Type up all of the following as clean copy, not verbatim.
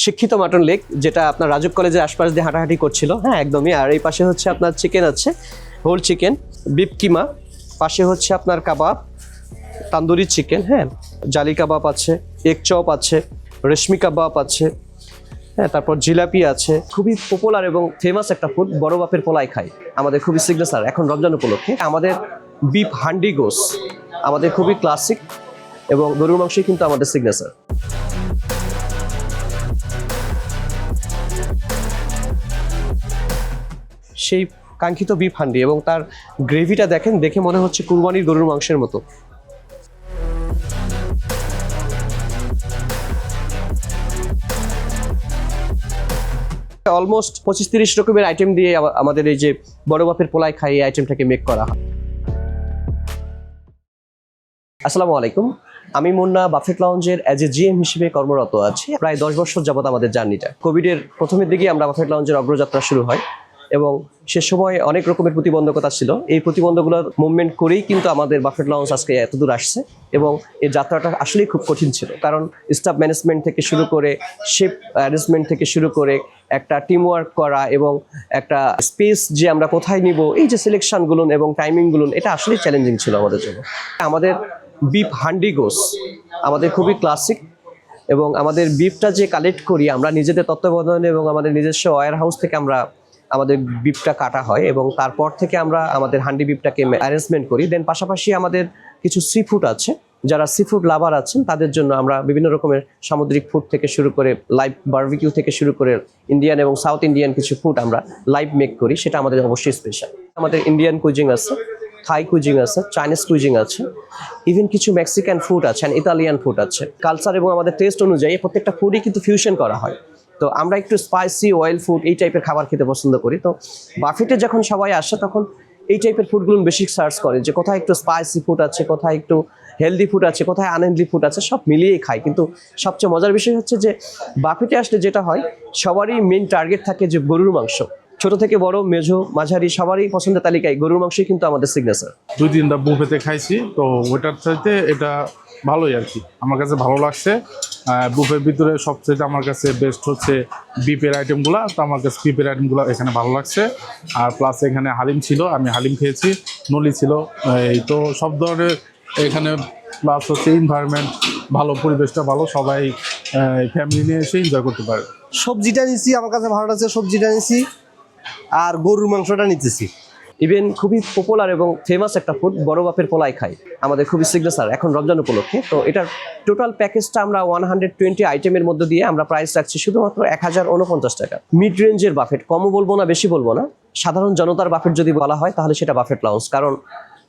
শিক্ষিত mutton leg, যেটা আপনার রাজুক কলেজের আশপাশ দিয়ে হাঁটাহাঁটি করছিল। হ্যাঁ, একদমই। আর এই পাশে হচ্ছে আপনার চিকেন আছে, হোল চিকেন, বিফ কিমা। পাশে হচ্ছে আপনার কাবাব, তান্দুরি চিকেন, হ্যাঁ, জালি কাবাব আছে, এগ চপ আছে, রেশমি কাবাব আছে, হ্যাঁ, তারপর জিলাপি আছে। খুবই পপুলার এবং ফেমাস একটা ফুড, বড় বাপের পোলাই খাই, আমাদের খুবই সিগনেচার এখন রমজান উপলক্ষে। আমাদের বিফ হান্ডি গোস আমাদের খুবই ক্লাসিক, এবং গরুর মাংসই কিন্তু আমাদের সিগনেচার। সেই কাঙ্ক্ষিত বিফ হান্ডি এবং তার গ্রেভিটা দেখেন, দেখে মনে হচ্ছে কুরবানির গরুর মাংসের মতো। অলমোস্ট 25-30 রকমের আইটেম দিয়ে আমাদের এই যে বড় বাপের পোলাই খাই এই আইটেমটাকে মেক করা হয়। আসসালামু আলাইকুম, আমি মুন্না বাফেট লাউঞ্জের অ্যাজ এ জিএম হিসেবে কর্মরত আছি। প্রায় 10 বছর যাবত আমাদের জার্নিটা। কোভিডের প্রথমের দিকে আমরা বাফেট লাউঞ্জের অগ্রযাত্রা শুরু হয়, এবং সে সময় অনেক রকমের প্রতিবন্ধকতা ছিল। এই প্রতিবন্ধকগুলোর মুভমেন্ট করেই কিন্তু আমাদের বাফেট লাউঞ্জ আজকে এতদূর আসছে, এবং এই যাত্রাটা আসলেই খুব কঠিন ছিল। কারণ স্টাফ ম্যানেজমেন্ট থেকে শুরু করে, শেপ অ্যারেঞ্জমেন্ট থেকে শুরু করে, একটা টিম ওয়ার্ক করা এবং একটা স্পেস যে আমরা কোথায় নিব, এই যে সিলেকশনগুলো এবং টাইমিংগুলো, এটা আসলেই চ্যালেঞ্জিং ছিল আমাদের জন্য। আমাদের বিফ হান্ডি গোস আমাদের খুবই ক্লাসিক, এবং আমাদের বিফটা যে কালেক্ট করি আমরা নিজেদের তত্ত্বাবধানে এবং আমাদের নিজস্ব ওয়্যার হাউস থেকে আমরা আমাদের বিফটা কাটা হয়, এবং তারপর থেকে আমরা আমাদের হান্ডি বিফটাকে অ্যারেঞ্জমেন্ট করি। দেন পাশাপাশি আমাদের কিছু সি ফুড আছে, যারা সি ফুড লাভার আছেন তাদের জন্য আমরা বিভিন্ন রকমের সামুদ্রিক ফুড থেকে শুরু করে লাইভ বারবিকিউ থেকে শুরু করে ইন্ডিয়ান এবং সাউথ ইন্ডিয়ান কিছু ফুড আমরা লাইভ মেক করি, সেটা আমাদের অবশ্যই স্পেশাল। আমাদের ইন্ডিয়ান কুইজিং আছে, থাই কুইজিং আছে, চাইনিজ কুইজিং আছে, ইভেন কিছু মেক্সিকান ফুড আছে, ইতালিয়ান ফুড আছে। কালচার এবং আমাদের টেস্ট অনুযায়ী প্রত্যেকটা ফুডই কিন্তু ফিউশন করা হয়। তো আমরা একটু স্পাইসি অয়েল ফুড এই টাইপের খাবার খেতে পছন্দ করি। তো বাফেটে যখন সবাই আসে তখন এই টাইপের ফুডগুলো বেশি সার্চ করে, যে কোথায় একটু স্পাইসি ফুড আছে, কোথায় একটু হেলদি ফুড আছে, কোথায় আনহেলদি ফুড আছে, সব মিলিয়েই খাই। কিন্তু সবচেয়ে মজার বিষয় হচ্ছে যে বাফেটে আসলে যেটা হয়, সবারই মেইন টার্গেট থাকে যে গরুর মাংস। ছোট থেকে বড়, মেঝো, মাঝারি, সবারই পছন্দের তালিকায় গরুর মাংসই কিন্তু আমাদের সিগনেচার। 2-3টা বুফেতে খাইছি, তো ওইটার চাইতে এটা ভালোই আর কি, আমার কাছে ভালো লাগছে। বুফের ভিতরে সবচেয়ে আমার কাছে বেস্ট হচ্ছে বিফের আইটেমগুলো, তো আমার কাছে বিফের আইটেমগুলো এখানে ভালো লাগছে। আর প্লাস এখানে হালিম ছিল, আমি হালিম খেয়েছি, নলি ছিল, এই তো সব ধরনের এখানে। প্লাস হচ্ছে এনভায়রনমেন্ট ভালো, পরিবেশটা ভালো, সবাই ফ্যামিলি নিয়ে এসে এনজয় করতে পারে। সবজিটা নিছি, আমার কাছে ভালো লাগছে, সবজিটা নিছি আর গরুর মাংসটা নিতেছি। ইভেন খুবই পপুলার এবং ফেমাস একটা ফুড, বড় বাপের পোলাই খাই, আমাদের খুবই সিগনেচার এখন রমজান উপলক্ষে। তো এটার টোটাল প্যাকেজটা আমরা 120 আইটেমের মধ্যে দিয়ে আমরা প্রাইস রাখছি শুধুমাত্র 1049 টাকা। মিড রেঞ্জের বাফেট, কমও বলবো না বেশি বলবো না, সাধারণ জনতার বাফেট যদি বলা হয় তাহলে সেটা বাফেট লাউঞ্জ। কারণ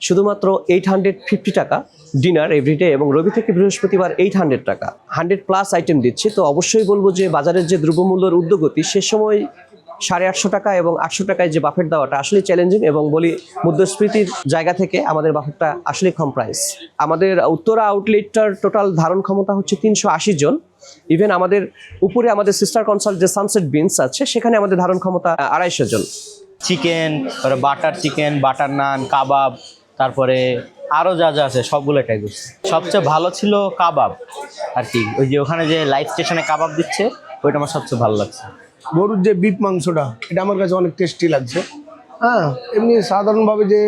শুধুমাত্র 850 টাকা ডিনার এভরিডে, এবং রবি থেকে বৃহস্পতিবার 800 টাকা, 100+ আইটেম দিচ্ছি। তো অবশ্যই বলবো যে বাজারের যে দ্রব্যমূল্যের ঊর্ধ্বগতি, সে সময় 850 টাকা এবং 800 টাকায় যে বাফেট দেওয়াটা আসলে চ্যালেঞ্জিং, এবং বলি মুদ্রাস্ফীতির জায়গা থেকে আমাদের বাফেটটা আসলে কম প্রাইস। আমাদের উত্তরা আউটলেটটার টোটাল ধারণ ক্ষমতা হচ্ছে 380 জন। ইভেন আমাদের উপরে আমাদের সিস্টার কনসাল্ট যে সানসেট বিনস আছে, সেখানে আমাদের ধারণ ক্ষমতা 250 জন। চিকেন, বাটার চিকেন, বাটার নান, কাবাব, তারপরে আরও যা যা আছে সবগুলো ট্রাই করছি। সবচেয়ে ভালো ছিল কাবাব আর কি, ওই যে ওখানে যে লাইভ স্টেশনে কাবাব দিচ্ছে, ওইটা আমার সবচেয়ে ভালো লাগছে। গরুর যে বিফ মাংসটা, এটা আমার কাছে অনেক টেস্টি লাগছে। হ্যাঁ, এমনি সাধারণভাবে যে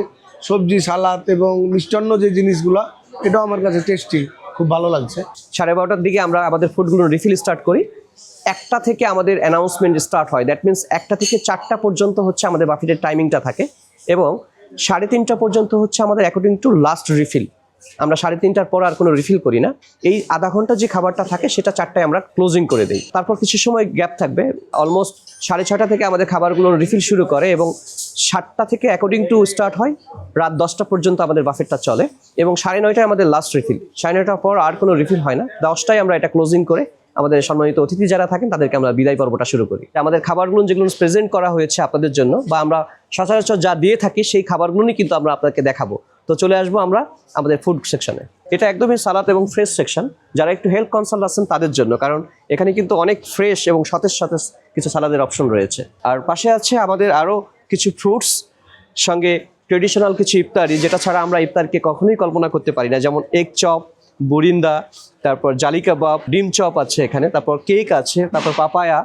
সবজি, সালাদ এবং মিষ্টান্ন যে জিনিসগুলো, এটাও আমার কাছে টেস্টি, খুব ভালো লাগছে। 12:30টার দিকে আমরা আমাদের ফুডগুলো রিফিল স্টার্ট করি। 1টা থেকে আমাদের অ্যানাউন্সমেন্ট স্টার্ট হয়, দ্যাট মিনস 1টা থেকে 4টা পর্যন্ত হচ্ছে আমাদের বাফেটের টাইমিংটা থাকে, এবং 3:30টা পর্যন্ত হচ্ছে আমাদের অ্যাকর্ডিং টু লাস্ট রিফিল। আমরা 3:30টার পর আর কোনো রিফিল করি না। এই আধা ঘন্টা যে খাবারটা থাকে সেটা 4টায় আমরা ক্লোজিং করে দিই। তারপর কিছু সময় গ্যাপ থাকবে, অলমোস্ট 6:30টা থেকে আমাদের খাবারগুলো রিফিল শুরু করে, এবং 7টা থেকে অ্যাকর্ডিং টু স্টার্ট হয়, রাত 10টা পর্যন্ত আমাদের বাফেটটা চলে, এবং 9:30টায় আমাদের লাস্ট রিফিল। 9:30টার পর আর কোনো রিফিল হয় না। 10টায় আমরা এটা ক্লোজিং করে আমাদের সম্মানিত অতিথি যারা থাকেন তাদেরকে আমরা বিদায় পর্বটা শুরু করি। আমাদের খাবারগুলো যেগুলো প্রেজেন্ট করা হয়েছে আপনাদের জন্য, বা আমরা সচরাচর যা দিয়ে থাকি সেই খাবারগুলোই কিন্তু আমরা আপনাকে দেখাবো। তো চলে আসবো আমরা আমাদের ফুড সেকশনে। এটা একদমই সালাদ এবং ফ্রেশ সেকশন, যারা একটু হেলথ কনসার্ন আছেন তাদের জন্য, কারণ এখানে কিন্তু অনেক ফ্রেশ এবং সতেজ সতেজ কিছু সালাদের অপশন রয়েছে। আর পাশে আছে আমাদের আরও কিছু ফ্রুটস, সঙ্গে ট্রেডিশনাল কিছু ইফতারি, যেটা ছাড়া আমরা ইফতারকে কখনোই কল্পনা করতে পারি না, যেমন এগ চপ, বুরিন্দা, তারপর জালি কাবাব, ডিম চপ আছে এখানে, তারপর কেক আছে, তারপর পাপায়া,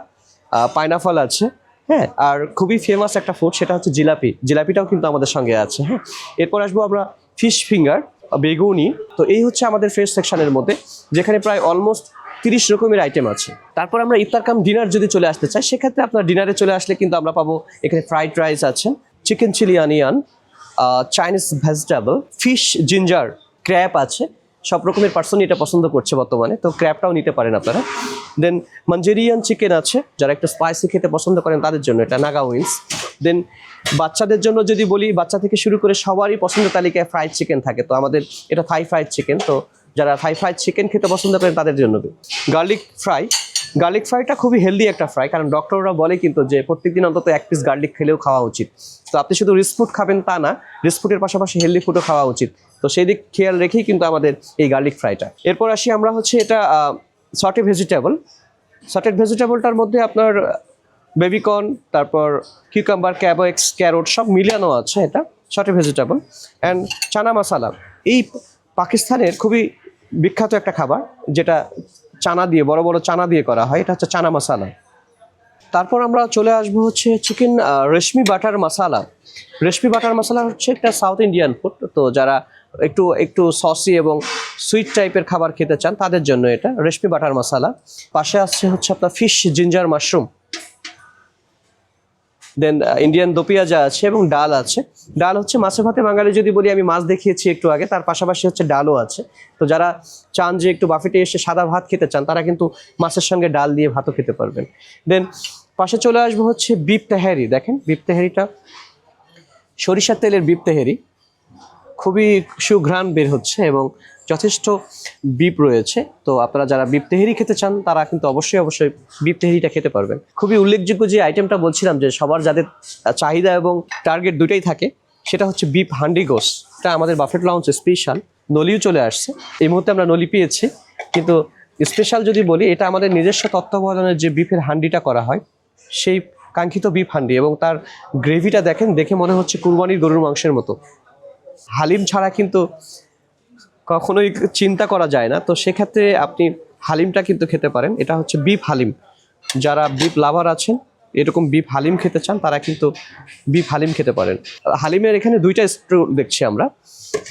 পাইনাপল আছে। হ্যাঁ, আর খুবই ফেমাস একটা ফুড সেটা হচ্ছে জিলাপি। জিলাপিটাও কিন্তু আমাদের সঙ্গে আছে। হ্যাঁ, এরপর আসবো আমরা ফিশ ফিঙ্গার, বেগুনি। তো এই হচ্ছে আমাদের ফ্রেশ সেকশনের মধ্যে, যেখানে প্রায় অলমোস্ট 30 রকমের আইটেম আছে। তারপর আমরা ইফতার কাম ডিনার যদি চলে আসতে চাই, সেক্ষেত্রে আপনার ডিনারে চলে আসলে কিন্তু আমরা পাবো এখানে ফ্রাইড রাইস আছে, chicken chilli onion, Chinese vegetable, fish ginger, crab আছে। সব রকমের পার্সনই এটা পছন্দ করছে বর্তমানে, তো ক্র্যাবটাও নিতে পারেন আপনারা। দেন মাঞ্চুরিয়ান চিকেন আছে, যারা একটু স্পাইসি খেতে পছন্দ করেন তাদের জন্য এটা নাগা উইংস। দেন বাচ্চাদের জন্য যদি বলি, বাচ্চা থেকে শুরু করে সবারই পছন্দের তালিকায় ফ্রাইড চিকেন থাকে, তো আমাদের এটা থাই ফ্রাইড চিকেন। তো যারা থাই ফ্রাইড চিকেন খেতে পছন্দ করেন তাদের জন্য গার্লিক ফ্রাইটা খুবই হেলদি একটা ফ্রাই, কারণ ডক্টররা বলে কিন্তু যে প্রত্যেকদিন অন্তত 1 পিস গার্লিক খেলেও খাওয়া উচিত। তো আপনি শুধু রিচ ফুড খাবেন তা না, রিচ ফুডের পাশাপাশি হেলদি ফুডও খাওয়া উচিত। তো সেই দিক খেয়াল রেখেই কিন্তু আমাদের এই গার্লিক ফ্রাইটা। এরপর আসি আমরা হচ্ছে এটা সটেড ভেজিটেবলটার মধ্যে আপনার বেবিকর্ন, তারপর কিউকাম্বার, ক্যাবেজ, ক্যারট সব মিলানো আছে, এটা সটেড ভেজিটেবল। অ্যান্ড চানা মশালা, এই পাকিস্তানের খুবই বিখ্যাত একটা খাবার, যেটা চানা দিয়ে, বড় বড় চানা দিয়ে করা হয়, এটা হচ্ছে চানা মশালা। তারপর আমরা চলে আসবো হচ্ছে চিকেন রেশমি বাটার মশালা। রেশমি বাটার মশালা হচ্ছে একটা সাউথ ইন্ডিয়ান ফুড। তো যারা একটু একটু সসি এবং সুইট টাইপের খাবার খেতে চান তাদের জন্য এটা রেশমি বাটার মশালা। পাশে আসছে হচ্ছে আপনার ফিশ জিঞ্জার মাশরুম। দেন ইন্ডিয়ান দো পেঁয়াজা আছে এবং ডাল আছে। ডাল হচ্ছে মাছে ভাতে বাঙালি যদি বলি, আমি মাছ দেখিয়েছি একটু আগে, তার পাশাপাশি হচ্ছে ডালও আছে। তো যারা চান যে একটু বাফেটে এসে সাদা ভাত খেতে চান, তারা কিন্তু মাছের সঙ্গে ডাল দিয়ে ভাতও খেতে পারবেন। দেন পাশে চলে আসবো হচ্ছে বিফ তেহারি। দেখেন বিফ তেহারিটা সরিষার তেলের বিফ তেহারি, খুবই সুঘ্রাণ বের হচ্ছে এবং যথেষ্ট বিপ রয়েছে। তো আপনারা যারা বিপ তেহেরি খেতে চান তারা কিন্তু অবশ্যই বিপ তেহেরিটা খেতে পারবেন। খুবই উল্লেখযোগ্য যে আইটেমটা বলছিলাম যে সবার যাদের চাহিদা এবং টার্গেট দুটাই থাকে, সেটা হচ্ছে বিপ হান্ডি গোস। এটা আমাদের বাফেট লাউঞ্জে স্পেশাল। নলিও চলে আসছে, এই মুহূর্তে আমরা নলি পেয়েছি, কিন্তু স্পেশাল যদি বলি, এটা আমাদের নিজস্ব তত্ত্বাবধানের যে বিফের হান্ডিটা করা হয়, সেই কাঙ্ক্ষিত বিফ হান্ডি। এবং তার গ্রেভিটা দেখেন, দেখে মনে হচ্ছে কুরবানির গরুর মাংসের মতো। হালিম ছাড়া কিন্তু কখনোই চিন্তা করা যায় না। তো সেক্ষেত্রে আপনি হালিমটা কিন্তু খেতে পারেন, এটা হচ্ছে বিফ হালিম। যারা বিফ লাভার আছেন, এরকম বিফ হালিম খেতে চান, তারা কিন্তু বিফ হালিম খেতে পারেন। হালিমের এখানে 2টা স্ট্রু দেখছি আমরা।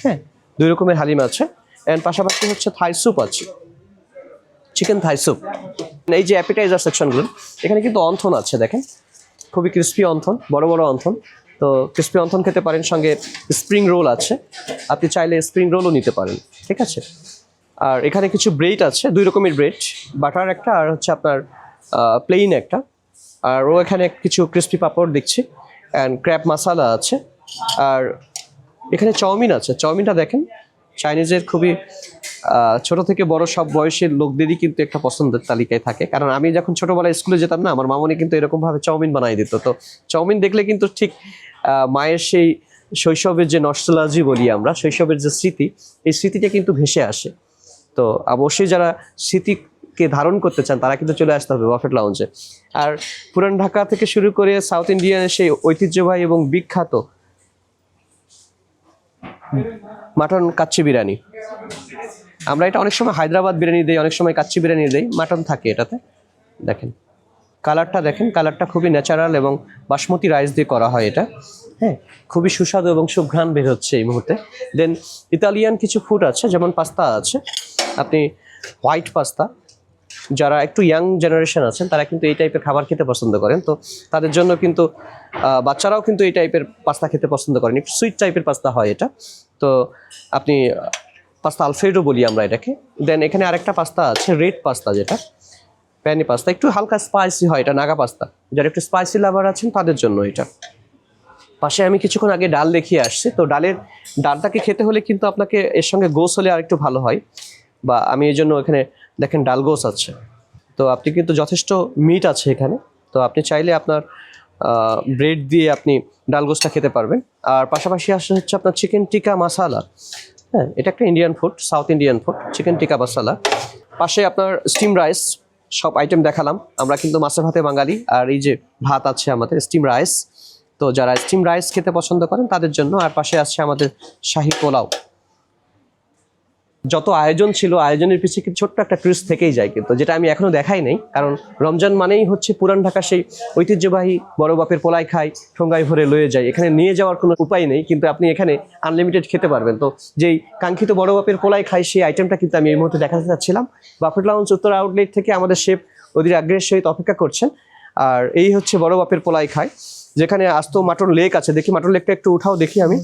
হ্যাঁ, 2 রকমের হালিম আছে। অ্যান্ড পাশাপাশি হচ্ছে থাই স্যুপ আছে, চিকেন থাই স্যুপ। এই যে অ্যাপিটাইজার সেকশনগুলো, এখানে কিন্তু অন্থন আছে, দেখেন খুবই ক্রিস্পি অন্থন, বড় বড় অন্থন। তো ক্রিস্পি অন্থন খেতে পারেন, সঙ্গে স্প্রিং রোল আছে, আপনি চাইলে স্প্রিং রোলও নিতে পারেন, ঠিক আছে। আর এখানে কিছু ব্রেড আছে, 2 রকমের ব্রেড, বাটার একটা আর হচ্ছে আপনার প্লেইন একটা। আর ও এখানে কিছু ক্রিস্পি পাপড় দেখছি, অ্যান্ড ক্র্যাব মশালা আছে। আর এখানে চাউমিন আছে, চাউমিনটা দেখেন চাইনিজের খুবই ছোট থেকে বড় সব বয়সের লোকদেরই কিন্তু একটা পছন্দের তালিকায় থাকে। কারণ আমি যখন ছোটবেলায় স্কুলে যেতাম না, আমার মামনি কিন্তু এরকমভাবে চাউমিন বানাই দিত। তো চাউমিন দেখলে কিন্তু ঠিক মায়ের সেই শৈশবের যে নস্টালজি বলি আমরা, শৈশবের যে স্মৃতি, এই স্মৃতিটা কিন্তু ভেসে আসে। তো অবশ্যই যারা স্মৃতিকে ধারণ করতে চান, তারা কিন্তু চলে আসতে হবে বাফেট লাউঞ্জে। আর পুরান ঢাকা থেকে শুরু করে সাউথ ইন্ডিয়ানের সেই ঐতিহ্যবাহী এবং বিখ্যাত মাটন কাচ্চি বিরিয়ানি। আমরা এটা অনেক সময় হায়দ্রাবাদ বিরিয়ানি দেই, অনেক সময় কাচ্চি বিরিয়ানি দেই, মাটন থাকে এটাতে। দেখেন কালারটা, দেখেন কালারটা খুবই ন্যাচারাল এবং বাসমতি রাইস দিয়ে করা হয় এটা। হ্যাঁ, খুবই সুস্বাদু এবং সুঘ্রাণ বের হচ্ছে এই মুহূর্তে। দেন ইতালিয়ান কিছু ফুড আছে, যেমন পাস্তা আছে, আপনি হোয়াইট পাস্তা। যারা একটু ইয়াং জেনারেশন আছেন, তারা কিন্তু এই টাইপের খাবার খেতে পছন্দ করেন। তো তাদের জন্য কিন্তু বাচ্চারাও কিন্তু এই টাইপের পাস্তা খেতে পছন্দ করেন, একটু সুইট টাইপের পাস্তা হয় এটা। তো আপনি পাস্তা আলফ্রেডো বলি আমরা এটাকে। দেন এখানে আরেকটা পাস্তা আছে, রেড পাস্তা, যেটা প্যানি পাস্তা, একটু হালকা স্পাইসি হয়, এটা নাগা পাস্তা। যারা একটু স্পাইসি লাভার আছেন তাদের জন্য এটা। পাশে আমি কিছুক্ষণ আগে ডাল দেখিয়ে আসছি। তো ডালটাকে খেতে হলে কিন্তু আপনাকে এর সঙ্গে গোস হলে আরেকটু ভালো হয়, বা আমি এই জন্য এখানে দেখেন ডাল গোস আছে। তো আপনি কিন্তু যথেষ্ট মিট আছে এখানে, তো আপনি চাইলে আপনার ব্রেড দিয়ে আপনি ডাল গোসটা খেতে পারবেন। আর পাশাপাশি আসছে হচ্ছে আপনার চিকেন টিকা মশালা। হ্যাঁ, এটা একটা Indian food, south Indian food, chicken টিকা মশালা। পাশে আপনার স্টিম রাইস, সব আইটেম দেখালাম। আমরা কিন্তু মাছে ভাতে বাঙালি, আর এই যে ভাত আছে আমাদের স্টিম রাইস। তো যারা স্টিম রাইস খেতে পছন্দ করেন তাদের জন্য। আর পাশে আসছে আমাদের শাহী পোলাও। যত আয়োজন ছিল আয়োজনের পিছিয়ে কিন্তু ছোট্ট একটা ক্রিজ থেকেই যায়, কিন্তু যেটা আমি এখনো দেখাই নাই, কারণ রমজান মানেই হচ্ছে পুরান ঢাকা সেই ঐতিহ্যবাহী বড় বাপের পোলাই খাই ঠোঙ্গায় ভরে লয়ে যায়, এখানে নিয়ে যাওয়ার কোনো উপায় নেই, কিন্তু আপনি এখানে আনলিমিটেড খেতে পারবেন। তো যেই কাঙ্ক্ষিত বড় বাপের পোলাই খাই সেই আইটেমটা কিন্তু আমি এই মুহূর্তে দেখাতে চাচ্ছিলাম। বাফেট লাউঞ্জ উত্তর আউটলেট থেকে আমাদের শেফ অধীর আগ্রহের সহিত অপেক্ষা করছেন। আর এই হচ্ছে বড় বাপের পোলাই খাই, যেখানে আস্ত মাটন লেক আছে। দেখি মাটন লেকটা একটু উঠাও দেখি আমি।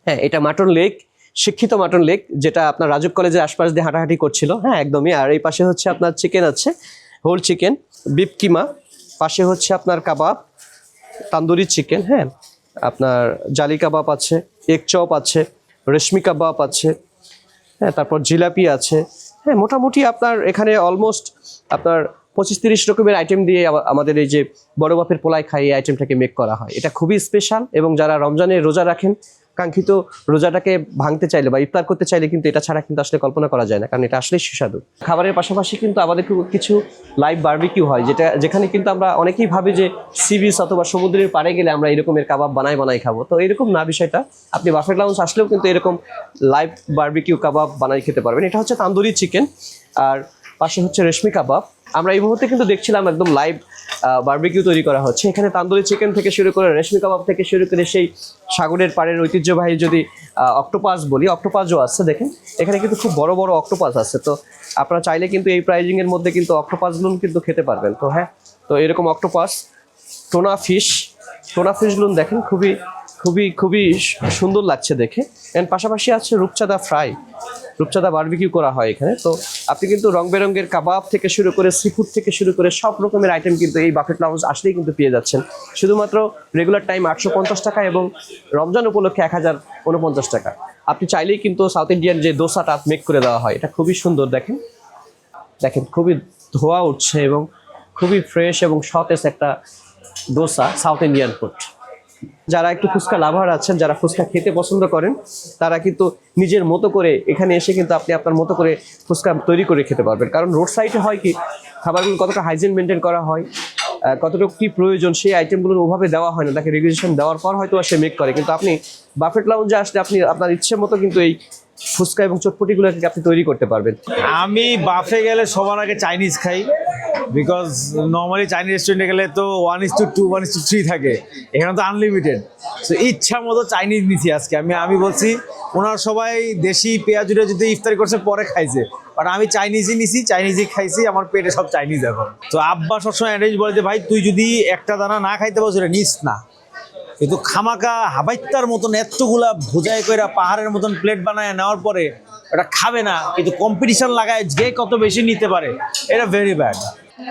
হ্যাঁ, এটা মাটন লেক, শিক্ষিত মাটন লেক, যেটা আপনার রাজুক কলেজের আশপাশ দিয়ে হাঁটাহাঁটি করছিল। হ্যাঁ, একদমই। আর এই পাশে হচ্ছে আপনার চিকেন আছে, হোল চিকেন, বিফ কিমা, পাশে হচ্ছে আপনার কাবাব, তান্দুরি চিকেন, হ্যাঁ, আপনার জালি কাবাব আছে, এগ চপ আছে, রেশমি কাবাব আছে, হ্যাঁ, তারপর জিলাপি আছে। হ্যাঁ, মোটামুটি আপনার এখানে অলমোস্ট আপনার 25-30 রকমের আইটেম দিয়ে আমাদের এই যে বড় বাপের পোলাই খাই এই আইটেমটাকে মেক করা হয়। এটা খুবই স্পেশাল, এবং যারা রমজানে রোজা রাখেন, কাঙ্ক্ষিত রোজাটাকে ভাঙতে চাইলে বা ইফতার করতে চাইলে কিন্তু এটা ছাড়া কিন্তু আসলে কল্পনা করা যায় না, কারণ এটা আসলেই সুস্বাদু। খাবারের পাশাপাশি কিন্তু আমাদের কিছু লাইভ বারবিকিউ হয়, যেখানে কিন্তু আমরা অনেকেই ভাবি যে সি বিচ অথবা সমুদ্রের পাড়ে গেলে আমরা এরকমের কাবাব বানাই খাবো। তো এরকম না বিষয়টা, আপনি বাফেট লাউঞ্জ আসলেও কিন্তু এরকম লাইভ বারবিকিউ কাবাব বানাই খেতে পারবেন। এটা হচ্ছে তান্দুরি চিকেন, আর পাশে হচ্ছে রেশমি কাবাব। আমরা এই মুহূর্তে কিন্তু দেখছিলাম একদম লাইভ বারবিকিউ তৈরি করা হচ্ছে। এখানে তান্দুরি চিকেন থেকে শুরু করে রেশমি কাবাব থেকে শুরু করে সেই সাগরের পাড়ের ঐতিহ্যবাহী যদি অক্টোপাস বলি, অক্টোপাসও আছে। দেখেন এখানে কিন্তু খুব বড় বড় অক্টোপাস আছে। তো আপনারা চাইলে কিন্তু এই প্রাইজিংয়ের মধ্যে কিন্তু অক্টোপাসগুলো কিন্তু খেতে পারবেন। তো হ্যাঁ, তো এরকম অক্টোপাস, টোনা ফিশগুলো দেখেন খুবই খুবই খুবই সুন্দর লাগছে দেখে। এর পাশাপাশি আছে রূপচাঁদা ফ্রাই, রূপচাঁদা বারবিকিউ করা হয় এখানে। তো আপনি কিন্তু রং বেরঙের কাবাব থেকে শুরু করে সিফুড থেকে শুরু করে সব রকমের আইটেম কিন্তু এই বাফেট লাউঞ্জ আসলেই কিন্তু পেয়ে যাচ্ছেন। শুধুমাত্র রেগুলার টাইম 850 টাকা এবং রমজান উপলক্ষে 1049 টাকা। আপনি চাইলেই কিন্তু সাউথ ইন্ডিয়ান যে দোসাটা মেক করে দেওয়া হয়, এটা খুবই সুন্দর। দেখেন খুবই ধোয়া উঠছে এবং খুবই ফ্রেশ এবং সতেজ একটা দোসা, সাউথ ইন্ডিয়ান ফুড। যারা একটু ফুচকা লাভার আছেন, যারা ফুচকা খেতে পছন্দ করেন, তারা কিন্তু নিজের মতো করে এখানে এসে কিন্তু আপনি আপনার মতো করে ফুচকা তৈরি করে খেতে পারবেন। কারণ রোড সাইডে হয় কি, খাবারগুলো কতটা হাইজিন মেনটেন করা হয়, কতটুকু কি প্রয়োজন সেই আইটেমগুলো ওভাবে দেওয়া হয় না, তাকে রেগুলেশন দেওয়ার পর হয়তো সে মেক করে। কিন্তু আপনি বাফেট লাউঞ্জে আসলে আপনি আপনার ইচ্ছে মতো কিন্তু এই ফুচকা এবং চটপটিগুলোকে আপনি তৈরি করতে পারবেন। আমি বাফে গেলে সবার আগে চাইনিজ খাই, বিকজ নর্মালি চাইনিজ রেস্টুরেন্টে গেলে তো 1:2 1:3 থাকে, এখানে তো আনলিমিটেড। তো ইচ্ছা মতো চাইনিজ নিছি আজকে। আমি বলছি ওনার সবাই দেশি পেঁয়াজুটা যদি ইফতারি করছে পরে খাইছে, বাট আমি চাইনিজই নিছি, চাইনিজই খাইছি, আমার পেটে সব চাইনিজ এখন। তো আব্বা সবসময় অ্যাডভাইস বলে যে ভাই তুই যদি একটা দানা না খাইতে পারো সেটা নিস না, কিন্তু খামাকা হাবাইত্তার মতন এতগুলা ভোজাই করে পাহাড়ের মতন প্লেট বানায় নেওয়ার পরে এটা খাবে না, কিন্তু কম্পিটিশন লাগায় যে কত বেশি নিতে পারে, এটা ভেরি ব্যাড।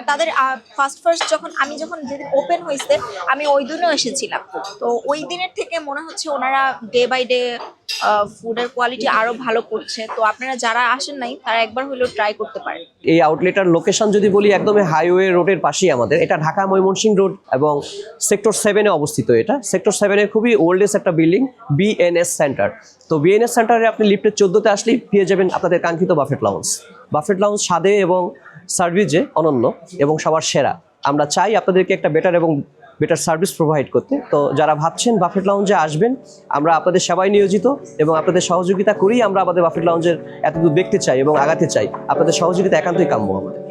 তাদের ফার্স্ট যখন যেদিন ওপেন হয়েছে আমি ওই দিনও এসেছিলাম। তো ওই দিনের থেকে মনে হচ্ছে ওনারা ডে বাই ডে ফুডের কোয়ালিটি আরো ভালো করছে। তো আপনারা যারা আসেন নাই তারা একবার হলেও ট্রাই করতে পারেন। এই আউটলেটার লোকেশন যদি বলি, একদমই হাইওয়ে রোডের পাশেই আমাদের। এটা ঢাকা ময়মনসিংহ রোড এবং সেক্টর 7-এ অবস্থিত। এটা সেক্টর 7-এর খুবই ওল্ডেস্ট একটা বিল্ডিং, বিএনএস সেন্টার। তো বিএনএস সেন্টারে আপনি লিফটের 14তে আসলেই পেয়ে যাবেন আপনাদের কাঙ্ক্ষিত বাফেট লাউঞ্জ। বাফেট লাউঞ্জ স্বাদে এবং সার্ভিসে অনন্য এবং সবার সেরা। আমরা চাই আপনাদেরকে একটা বেটার সার্ভিস প্রোভাইড করতে। তো যারা ভাবছেন বাফেট লাউঞ্জে আসবেন, আমরা আপনাদের সেবায় নিয়োজিত এবং আপনাদের সহযোগিতা করেই আমরা আমাদের বাফেট লাউঞ্জের এতদূর দেখতে চাই এবং আগাতে চাই। আপনাদের সহযোগিতা একান্তই কাম্য আমাদের।